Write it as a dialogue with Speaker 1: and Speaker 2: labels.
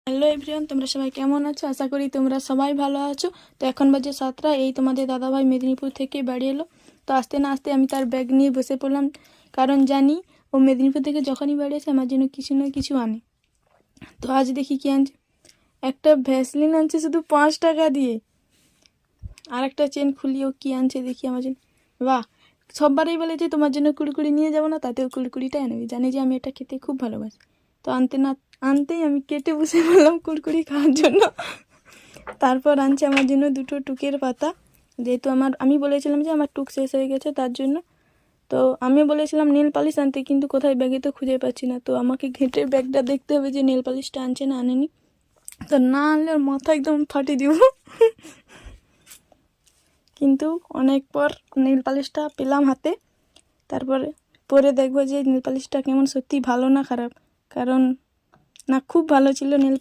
Speaker 1: Hello everyone, তোমরা সবাই কেমন আছো? আশা করি তোমরা সবাই ভালো আছো। তো এখন বাজে 7টা। এই তোমাদের দাদাভাই মেদিনীপুর থেকে বাড়ি এলো। তো আসতে না আসতে আমি তার ব্যাগ নিয়ে বসে পড়লাম, কারণ জানি ও মেদিনীপুর থেকে যখনই বাড়ি আসে আমার জন্য কিছু না কিছু আনে। তো আজ দেখি কি আনছে। একটা ভ্যাসলিন আনছে শুধু 5 টাকা দিয়ে, আর একটা চেন খুলিও কি আনছে দেখি আমার জন্য। বাহ! সববারই বলে যে তোমার জন্য কুড়কুড়ি নিয়ে যাবো না, তাতেও কুড়কুড়িটা এনে দেবে। জানি যে আমি এটা খেতে খুব ভালোবাসি। তো আনতেই আমি কেটে বসে পড়লাম কুড়কুড়ি খাওয়ার জন্য। তারপর আনছে আমার জন্য 2টো টুকের পাতা, যেহেতু আমি বলেছিলাম যে আমার টুক শেষ হয়ে গেছে তার জন্য। তো আমি বলেছিলাম নেল পালিশ আনতে, কিন্তু কোথায় ব্যাগে তো খুঁজে পাচ্ছি না। তো আমাকে ঘেঁটে ব্যাগটা দেখতে হবে যে নেল পালিশটা আনছে না আনেনি। তো না আনলে ওর মাথা একদম ফাটিয়ে দিব। কিন্তু অনেক পর নেল পালিশটা পেলাম হাতে। তারপরে পরে দেখবো যে নেল পালিশটা কেমন, সত্যি ভালো না খারাপ। কারণ না, খুব ভালো ছিল নেল পালিশ।